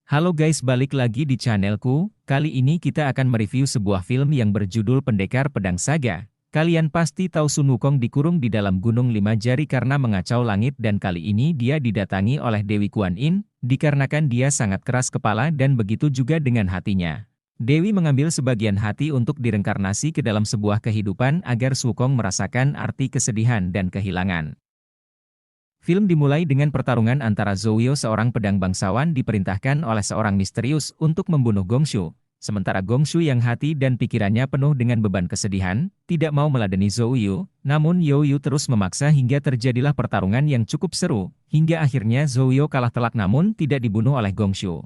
Halo guys, balik lagi di channelku. Kali ini kita akan mereview sebuah film yang berjudul Pendekar Pedang Saga. Kalian pasti tahu Sun Wukong dikurung di dalam Gunung Lima Jari karena mengacau langit, dan kali ini dia didatangi oleh Dewi Kuan Yin, dikarenakan dia sangat keras kepala dan begitu juga dengan hatinya. Dewi mengambil sebagian hati untuk direinkarnasi ke dalam sebuah kehidupan agar Sun Wukong merasakan arti kesedihan dan kehilangan. Film dimulai dengan pertarungan antara Zhou Yu, seorang pedang bangsawan diperintahkan oleh seorang misterius untuk membunuh Gongshu. Sementara Gongshu yang hati dan pikirannya penuh dengan beban kesedihan, tidak mau meladeni Zhou Yu, namun Zhou Yu terus memaksa hingga terjadilah pertarungan yang cukup seru, hingga akhirnya Zhou Yu kalah telak namun tidak dibunuh oleh Gongshu.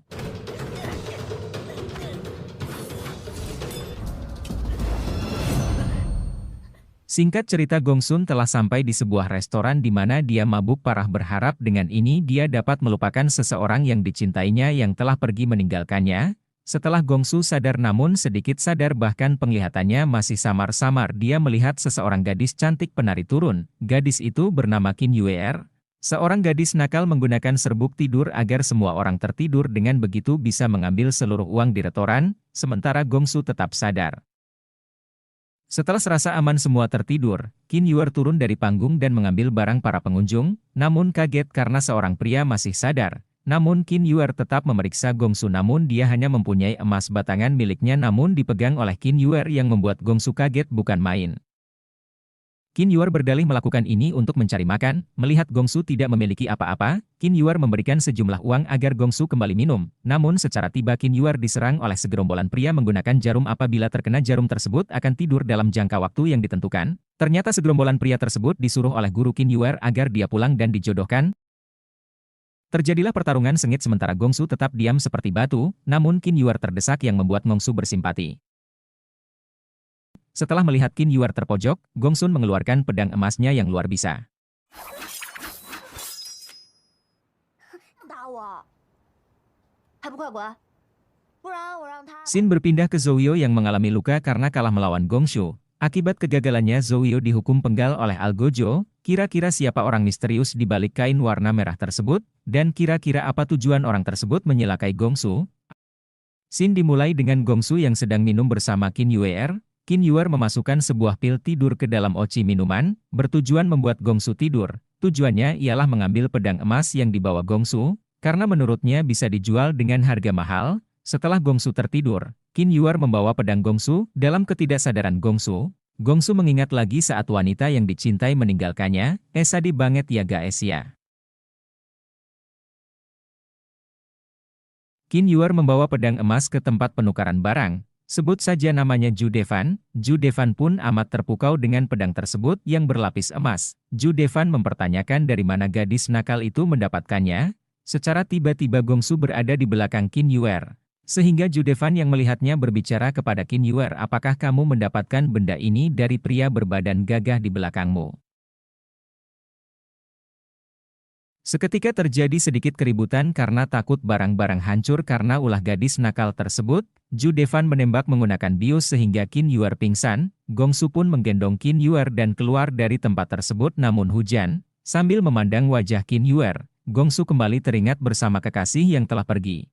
Singkat cerita, Gongsun telah sampai di sebuah restoran di mana dia mabuk parah, berharap dengan ini dia dapat melupakan seseorang yang dicintainya yang telah pergi meninggalkannya. Setelah Gongsu sadar namun sedikit sadar, bahkan penglihatannya masih samar-samar, dia melihat seseorang gadis cantik penari turun. Gadis itu bernama Qin Yuer. Seorang gadis nakal menggunakan serbuk tidur agar semua orang tertidur, dengan begitu bisa mengambil seluruh uang di restoran, sementara Gongsu tetap sadar. Setelah serasa aman semua tertidur, Qin Yuer turun dari panggung dan mengambil barang para pengunjung, namun kaget karena seorang pria masih sadar. Namun Qin Yuer tetap memeriksa Gongsu, namun dia hanya mempunyai emas batangan miliknya namun dipegang oleh Qin Yuer yang membuat Gongsu kaget bukan main. Qin Yuer berdalih melakukan ini untuk mencari makan. Melihat Gongsu tidak memiliki apa-apa, Qin Yuer memberikan sejumlah uang agar Gongsu kembali minum. Namun secara tiba Qin Yuer diserang oleh segerombolan pria menggunakan jarum. Apabila terkena jarum tersebut akan tidur dalam jangka waktu yang ditentukan. Ternyata segerombolan pria tersebut disuruh oleh guru Qin Yuer agar dia pulang dan dijodohkan. Terjadilah pertarungan sengit sementara Gongsu tetap diam seperti batu, namun Qin Yuer terdesak yang membuat Gongsu bersimpati. Setelah melihat Qin Yuer terpojok, Gongsun mengeluarkan pedang emasnya yang luar biasa. Xin berpindah ke Zhou Yu yang mengalami luka karena kalah melawan Gongshu. Akibat kegagalannya, Zhou Yu dihukum penggal oleh Algojo. Kira-kira siapa orang misterius di balik kain warna merah tersebut? Dan kira-kira apa tujuan orang tersebut menyelakai Gongshu? Scene dimulai dengan Gongsu yang sedang minum bersama Qin Yuer. Qin Yuer memasukkan sebuah pil tidur ke dalam oci minuman, bertujuan membuat Gongsu tidur. Tujuannya ialah mengambil pedang emas yang dibawa Gongsu, karena menurutnya bisa dijual dengan harga mahal. Setelah Gongsu tertidur, Qin Yuer membawa pedang Gongsu. Dalam ketidaksadaran Gongsu, Gongsu mengingat lagi saat wanita yang dicintai meninggalkannya. Sedih banget ya guys ya. Qin Yuer membawa pedang emas ke tempat penukaran barang. Sebut saja namanya Ju Devan. Ju Devan pun amat terpukau dengan pedang tersebut yang berlapis emas. Ju Devan mempertanyakan dari mana gadis nakal itu mendapatkannya. Secara tiba-tiba Gongsu berada di belakang Qin Yuer. Sehingga Ju Devan yang melihatnya berbicara kepada Qin Yuer, apakah kamu mendapatkan benda ini dari pria berbadan gagah di belakangmu? Seketika terjadi sedikit keributan karena takut barang-barang hancur karena ulah gadis nakal tersebut. Ju Devan menembak menggunakan bius sehingga Qin Yuer pingsan. Gongsu pun menggendong Qin Yuer dan keluar dari tempat tersebut, namun hujan. Sambil memandang wajah Qin Yuer, Gongsu kembali teringat bersama kekasih yang telah pergi.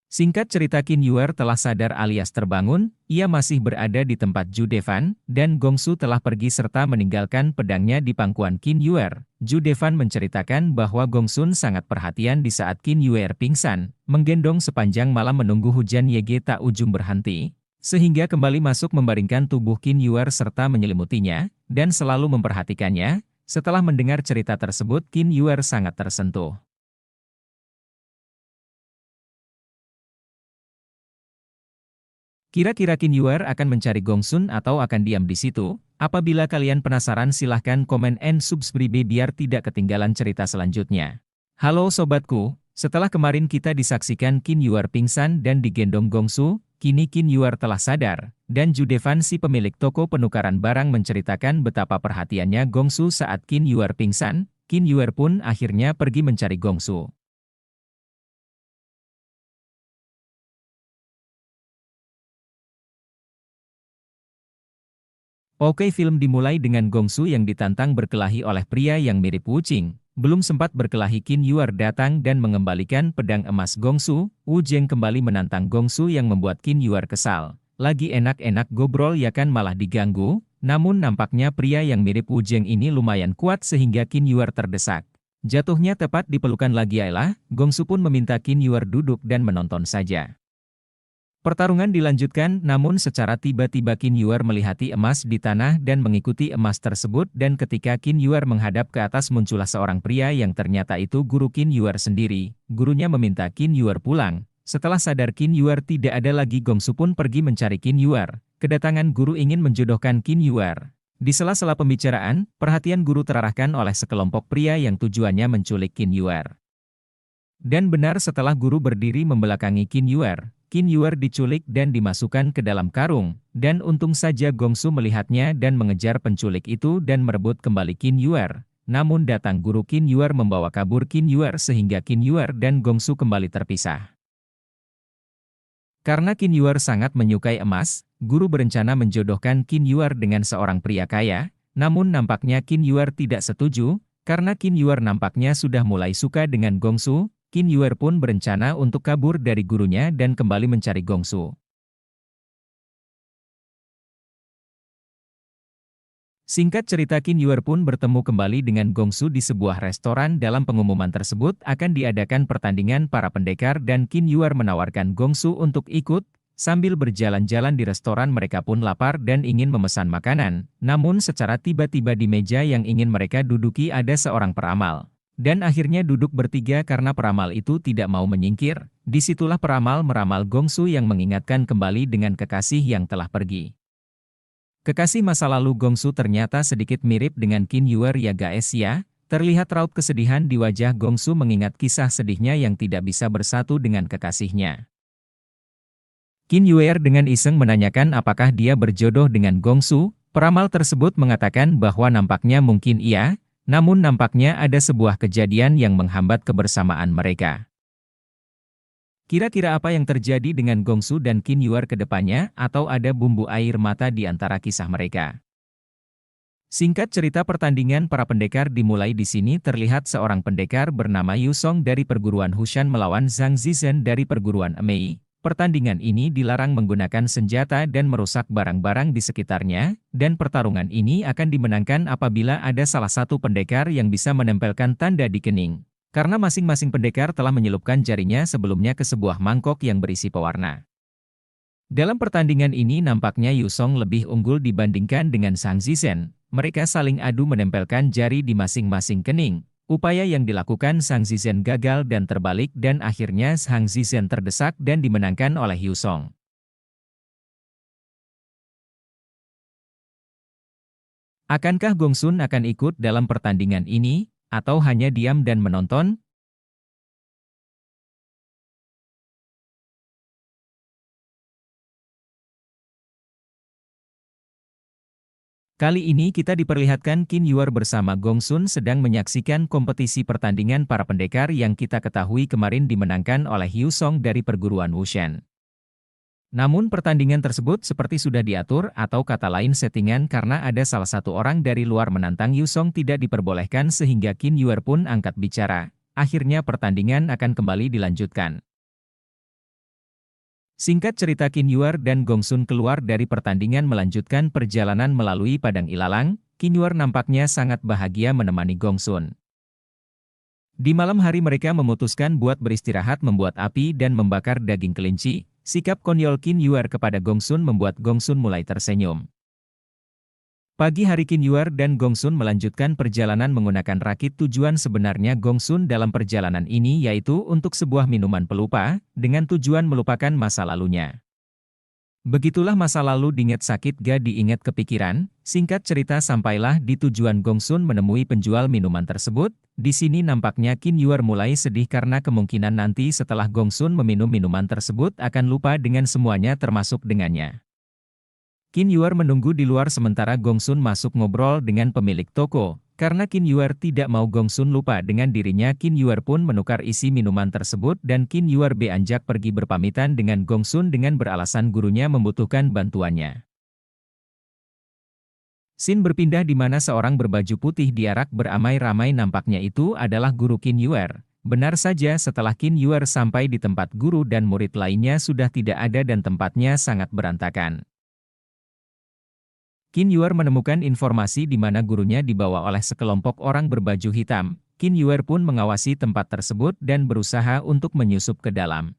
Singkat cerita, Qin Yuer telah sadar alias terbangun, ia masih berada di tempat Ju Devan, dan Gongsu telah pergi serta meninggalkan pedangnya di pangkuan Qin Yuer. Ju Devan menceritakan bahwa Gongsun sangat perhatian di saat Qin Yuer pingsan, menggendong sepanjang malam menunggu hujan YG tak ujung berhenti, sehingga kembali masuk membaringkan tubuh Qin Yuer serta menyelimutinya, dan selalu memperhatikannya. Setelah mendengar cerita tersebut, Qin Yuer sangat tersentuh. Kira-kira Qin Yuer akan mencari Gongsun atau akan diam di situ? Apabila kalian penasaran, silahkan komen and subscribe biar tidak ketinggalan cerita selanjutnya. Halo sobatku, setelah kemarin kita disaksikan Qin Yuer pingsan dan digendong Gongsu, kini Qin Yuer telah sadar, dan Ju Devan si pemilik toko penukaran barang menceritakan betapa perhatiannya Gongsu saat Qin Yuer pingsan. Qin Yuer pun akhirnya pergi mencari Gongsu. Oke, film dimulai dengan Gongsu yang ditantang berkelahi oleh pria yang mirip Wu Qing. Belum sempat berkelahi Qin Yuer datang dan mengembalikan pedang emas Gongsu. Wu Zheng kembali menantang Gongsu yang membuat Qin Yuer kesal. Lagi enak-enak ngobrol ya kan malah diganggu. Namun nampaknya pria yang mirip Wu Zheng ini lumayan kuat sehingga Qin Yuer terdesak. Jatuhnya tepat di pelukan lagi Ayla, Gongsu pun meminta Qin Yuer duduk dan menonton saja. Pertarungan dilanjutkan, namun secara tiba-tiba Qin Yuer melihati emas di tanah dan mengikuti emas tersebut dan ketika Qin Yuer menghadap ke atas muncullah seorang pria yang ternyata itu guru Qin Yuer sendiri. Gurunya meminta Qin Yuer pulang. Setelah sadar Qin Yuer tidak ada lagi, Gongsu pun pergi mencari Qin Yuer. Kedatangan guru ingin menjodohkan Qin Yuer. Di sela-sela pembicaraan, perhatian guru terarahkan oleh sekelompok pria yang tujuannya menculik Qin Yuer. Dan benar setelah guru berdiri membelakangi Qin Yuer diculik dan dimasukkan ke dalam karung, dan untung saja Gongsu melihatnya dan mengejar penculik itu dan merebut kembali Qin Yuer. Namun datang guru Qin Yuer membawa kabur Qin Yuer sehingga Qin Yuer dan Gongsu kembali terpisah. Karena Qin Yuer sangat menyukai emas, guru berencana menjodohkan Qin Yuer dengan seorang pria kaya, namun nampaknya Qin Yuer tidak setuju, karena Qin Yuer nampaknya sudah mulai suka dengan Gongsu. Qin Yuer pun berencana untuk kabur dari gurunya dan kembali mencari Gongsu. Singkat cerita, Qin Yuer pun bertemu kembali dengan Gongsu di sebuah restoran. Dalam pengumuman tersebut akan diadakan pertandingan para pendekar dan Qin Yuer menawarkan Gongsu untuk ikut. Sambil berjalan-jalan di restoran mereka pun lapar dan ingin memesan makanan. Namun secara tiba-tiba di meja yang ingin mereka duduki ada seorang peramal. Dan akhirnya duduk bertiga karena peramal itu tidak mau menyingkir. Disitulah peramal meramal Gongsu yang mengingatkan kembali dengan kekasih yang telah pergi. Kekasih masa lalu Gongsu ternyata sedikit mirip dengan Qin Yuer ya guys ya. Terlihat raut kesedihan di wajah Gongsu mengingat kisah sedihnya yang tidak bisa bersatu dengan kekasihnya. Qin Yuer dengan iseng menanyakan apakah dia berjodoh dengan Gongsu. Peramal tersebut mengatakan bahwa nampaknya mungkin iya. Namun nampaknya ada sebuah kejadian yang menghambat kebersamaan mereka. Kira-kira apa yang terjadi dengan Gongsu dan Qin Yuer ke depannya, atau ada bumbu air mata di antara kisah mereka? Singkat cerita, pertandingan para pendekar dimulai di sini. Terlihat seorang pendekar bernama Yu Song dari perguruan Hushan melawan Zhang Zizhen dari perguruan Emei. Pertandingan ini dilarang menggunakan senjata dan merusak barang-barang di sekitarnya, dan pertarungan ini akan dimenangkan apabila ada salah satu pendekar yang bisa menempelkan tanda di kening. Karena masing-masing pendekar telah menyelupkan jarinya sebelumnya ke sebuah mangkok yang berisi pewarna. Dalam pertandingan ini nampaknya Yu Song lebih unggul dibandingkan dengan Zhang Zizhen. Mereka saling adu menempelkan jari di masing-masing kening. Upaya yang dilakukan Zhang Zizhen gagal dan terbalik dan akhirnya Zhang Zizhen terdesak dan dimenangkan oleh Yu Song. Akankah Gongsun akan ikut dalam pertandingan ini, atau hanya diam dan menonton? Kali ini kita diperlihatkan Qin Yuer bersama Gongsun sedang menyaksikan kompetisi pertandingan para pendekar yang kita ketahui kemarin dimenangkan oleh Yu Song dari perguruan Wushan. Namun pertandingan tersebut seperti sudah diatur atau kata lain settingan karena ada salah satu orang dari luar menantang Yu Song tidak diperbolehkan sehingga Qin Yuer pun angkat bicara. Akhirnya pertandingan akan kembali dilanjutkan. Singkat cerita, Qin Yuer dan Gongsun keluar dari pertandingan melanjutkan perjalanan melalui padang ilalang. Qin Yuer nampaknya sangat bahagia menemani Gongsun. Di malam hari mereka memutuskan buat beristirahat membuat api dan membakar daging kelinci. Sikap konyol Qin Yuer kepada Gongsun membuat Gongsun mulai tersenyum. Pagi hari Qin Yuer dan Gongsun melanjutkan perjalanan menggunakan rakit. Tujuan sebenarnya Gongsun dalam perjalanan ini yaitu untuk sebuah minuman pelupa, dengan tujuan melupakan masa lalunya. Begitulah masa lalu diingat sakit gak diingat kepikiran. Singkat cerita sampailah di tujuan Gongsun menemui penjual minuman tersebut. Di sini nampaknya Qin Yuer mulai sedih karena kemungkinan nanti setelah Gongsun meminum minuman tersebut akan lupa dengan semuanya termasuk dengannya. Qin Yuer menunggu di luar sementara Gongsun masuk ngobrol dengan pemilik toko. Karena Qin Yuer tidak mau Gongsun lupa dengan dirinya, Qin Yuer pun menukar isi minuman tersebut dan Qin Yuer beranjak pergi berpamitan dengan Gongsun dengan beralasan gurunya membutuhkan bantuannya. Scene berpindah di mana seorang berbaju putih diarak beramai-ramai nampaknya itu adalah guru Qin Yuer. Benar saja setelah Qin Yuer sampai di tempat guru dan murid lainnya sudah tidak ada dan tempatnya sangat berantakan. Qin Yuer menemukan informasi di mana gurunya dibawa oleh sekelompok orang berbaju hitam. Qin Yuer pun mengawasi tempat tersebut dan berusaha untuk menyusup ke dalam.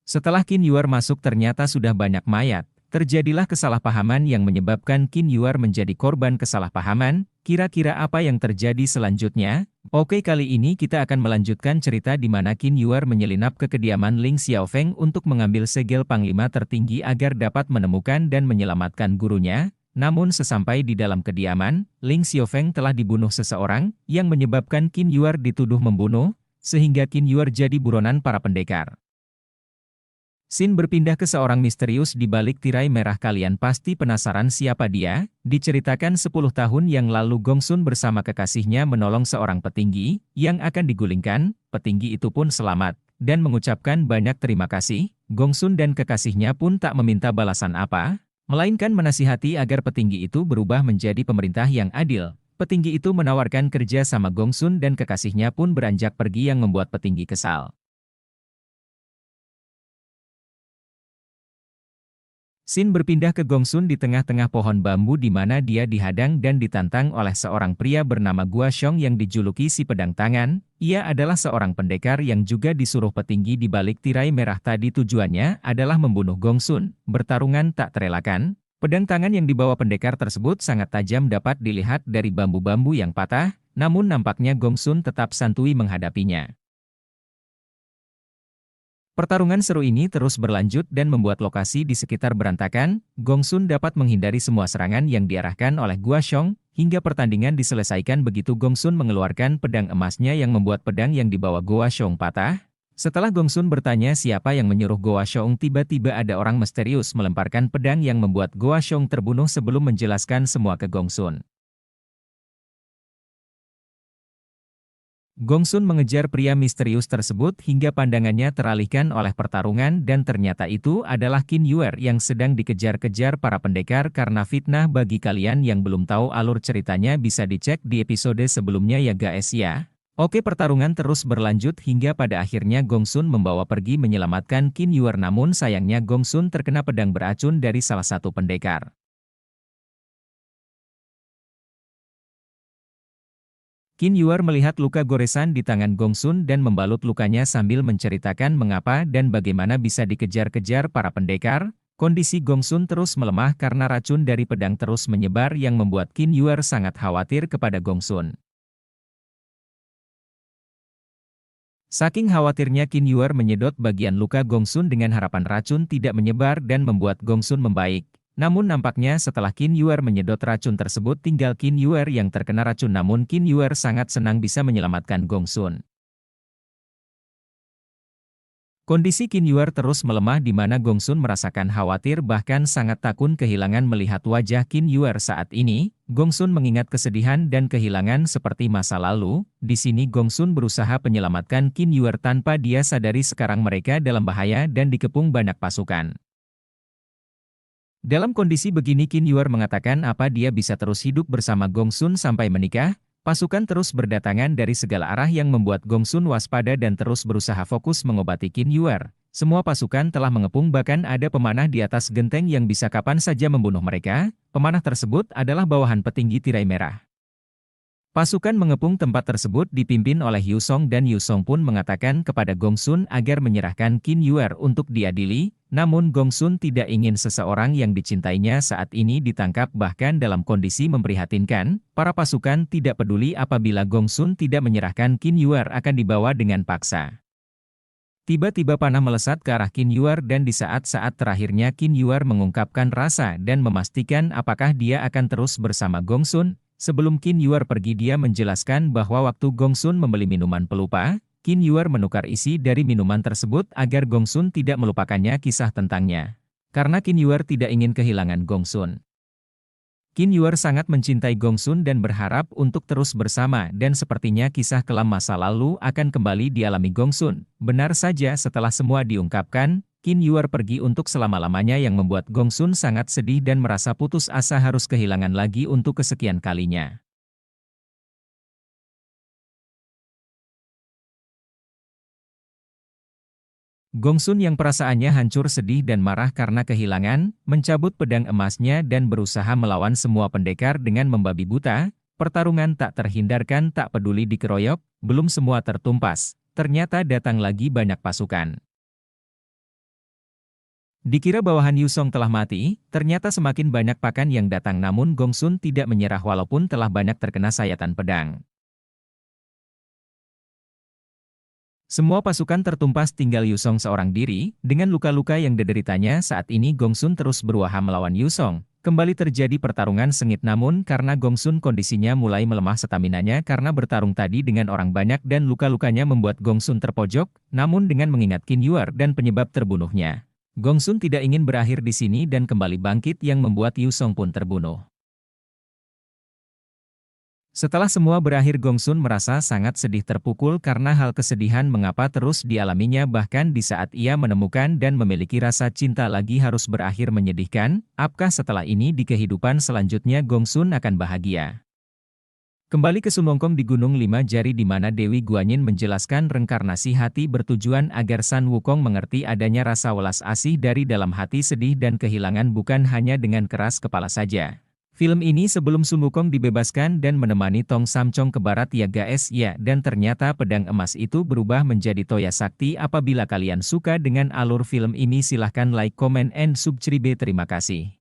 Setelah Qin Yuer masuk ternyata sudah banyak mayat. Terjadilah kesalahpahaman yang menyebabkan Qin Yuer menjadi korban kesalahpahaman. Kira-kira apa yang terjadi selanjutnya? Oke, kali ini kita akan melanjutkan cerita di mana Qin Yuer menyelinap ke kediaman Ling Xiaofeng untuk mengambil segel panglima tertinggi agar dapat menemukan dan menyelamatkan gurunya. Namun sesampai di dalam kediaman, Ling Xiaofeng telah dibunuh seseorang yang menyebabkan Qin Yuer dituduh membunuh, sehingga Qin Yuer jadi buronan para pendekar. Scene berpindah ke seorang misterius di balik tirai merah. Kalian pasti penasaran siapa dia? Diceritakan 10 tahun yang lalu Gongsun bersama kekasihnya menolong seorang petinggi yang akan digulingkan. Petinggi itu pun selamat dan mengucapkan banyak terima kasih. Gongsun dan kekasihnya pun tak meminta balasan apa, melainkan menasihati agar petinggi itu berubah menjadi pemerintah yang adil. Petinggi itu menawarkan kerja sama Gongsun dan kekasihnya pun beranjak pergi yang membuat petinggi kesal. Scene berpindah ke Gongsun di tengah-tengah pohon bambu di mana dia dihadang dan ditantang oleh seorang pria bernama Gua Xiong yang dijuluki si pedang tangan. Ia adalah seorang pendekar yang juga disuruh petinggi di balik tirai merah tadi. Tujuannya adalah membunuh Gongsun. Bertarungan tak terelakkan. Pedang tangan yang dibawa pendekar tersebut sangat tajam dapat dilihat dari bambu-bambu yang patah, namun nampaknya Gongsun tetap santuy menghadapinya. Pertarungan seru ini terus berlanjut dan membuat lokasi di sekitar berantakan. Gongsun dapat menghindari semua serangan yang diarahkan oleh Gua Xiong, hingga pertandingan diselesaikan begitu Gongsun mengeluarkan pedang emasnya yang membuat pedang yang dibawa Gua Xiong patah. Setelah Gongsun bertanya siapa yang menyuruh Gua Xiong, tiba-tiba ada orang misterius melemparkan pedang yang membuat Gua Xiong terbunuh sebelum menjelaskan semua ke Gongsun. Gongsun mengejar pria misterius tersebut hingga pandangannya teralihkan oleh pertarungan dan ternyata itu adalah Qin Yuer yang sedang dikejar-kejar para pendekar karena fitnah. Bagi kalian yang belum tahu alur ceritanya bisa dicek di episode sebelumnya ya guys ya. Oke, pertarungan terus berlanjut hingga pada akhirnya Gongsun membawa pergi menyelamatkan Qin Yuer, namun sayangnya Gongsun terkena pedang beracun dari salah satu pendekar. Qin Yuer melihat luka goresan di tangan Gongsun dan membalut lukanya sambil menceritakan mengapa dan bagaimana bisa dikejar-kejar para pendekar. Kondisi Gongsun terus melemah karena racun dari pedang terus menyebar yang membuat Qin Yuer sangat khawatir kepada Gongsun. Saking khawatirnya Qin Yuer menyedot bagian luka Gongsun dengan harapan racun tidak menyebar dan membuat Gongsun membaik. Namun nampaknya setelah Qin Yuer menyedot racun tersebut tinggal Qin Yuer yang terkena racun, namun Qin Yuer sangat senang bisa menyelamatkan Gongsun. Kondisi Qin Yuer terus melemah di mana Gongsun merasakan khawatir bahkan sangat takut kehilangan melihat wajah Qin Yuer saat ini. Gongsun mengingat kesedihan dan kehilangan seperti masa lalu. Di sini Gongsun berusaha menyelamatkan Qin Yuer tanpa dia sadari sekarang mereka dalam bahaya dan dikepung banyak pasukan. Dalam kondisi begini Qin Yuer mengatakan apa dia bisa terus hidup bersama Gongsun sampai menikah. Pasukan terus berdatangan dari segala arah yang membuat Gongsun waspada dan terus berusaha fokus mengobati Qin Yuer. Semua pasukan telah mengepung, bahkan ada pemanah di atas genteng yang bisa kapan saja membunuh mereka. Pemanah tersebut adalah bawahan petinggi tirai merah. Pasukan mengepung tempat tersebut dipimpin oleh Yu Song dan Yu Song pun mengatakan kepada Gongsun agar menyerahkan Qin Yuer untuk diadili. Namun Gongsun tidak ingin seseorang yang dicintainya saat ini ditangkap, bahkan dalam kondisi memprihatinkan. Para pasukan tidak peduli apabila Gongsun tidak menyerahkan Qin Yuer akan dibawa dengan paksa. Tiba-tiba panah melesat ke arah Qin Yuer dan di saat-saat terakhirnya Qin Yuer mengungkapkan rasa dan memastikan apakah dia akan terus bersama Gongsun. Sebelum Qin Yuer pergi dia menjelaskan bahwa waktu Gongsun membeli minuman pelupa, Qin Yuer menukar isi dari minuman tersebut agar Gongsun tidak melupakannya kisah tentangnya. Karena Qin Yuer tidak ingin kehilangan Gongsun. Qin Yuer sangat mencintai Gongsun dan berharap untuk terus bersama dan sepertinya kisah kelam masa lalu akan kembali dialami Gongsun. Benar saja setelah semua diungkapkan, Qin Yuer pergi untuk selama-lamanya yang membuat Gong Sun sangat sedih dan merasa putus asa harus kehilangan lagi untuk kesekian kalinya. Gong Sun yang perasaannya hancur sedih dan marah karena kehilangan, mencabut pedang emasnya dan berusaha melawan semua pendekar dengan membabi buta. Pertarungan tak terhindarkan, tak peduli dikeroyok, belum semua tertumpas. Ternyata datang lagi banyak pasukan. Dikira bawahan Yu Song telah mati, ternyata semakin banyak pakan yang datang namun Gong Sun tidak menyerah walaupun telah banyak terkena sayatan pedang. Semua pasukan tertumpas tinggal Yu Song seorang diri, dengan luka-luka yang dideritanya saat ini Gong Sun terus berusaha melawan Yu Song. Kembali terjadi pertarungan sengit namun karena Gong Sun kondisinya mulai melemah staminanya karena bertarung tadi dengan orang banyak dan luka-lukanya membuat Gong Sun terpojok, namun dengan mengingat Qin Yuer dan penyebab terbunuhnya. Gong Sun tidak ingin berakhir di sini dan kembali bangkit yang membuat Yu Song pun terbunuh. Setelah semua berakhir Gong Sun merasa sangat sedih terpukul karena hal kesedihan mengapa terus dialaminya bahkan di saat ia menemukan dan memiliki rasa cinta lagi harus berakhir menyedihkan, apakah setelah ini di kehidupan selanjutnya Gong Sun akan bahagia? Kembali ke Sun Wukong di Gunung Lima Jari di mana Dewi Guanyin menjelaskan reinkarnasi hati bertujuan agar Sun Wukong mengerti adanya rasa welas asih dari dalam hati sedih dan kehilangan bukan hanya dengan keras kepala saja. Film ini sebelum Sun Wukong dibebaskan dan menemani Tong Samcong ke barat ya guys ya dan ternyata pedang emas itu berubah menjadi Toya Sakti. Apabila kalian suka dengan alur film ini silahkan like, comment, and subscribe. Terima kasih.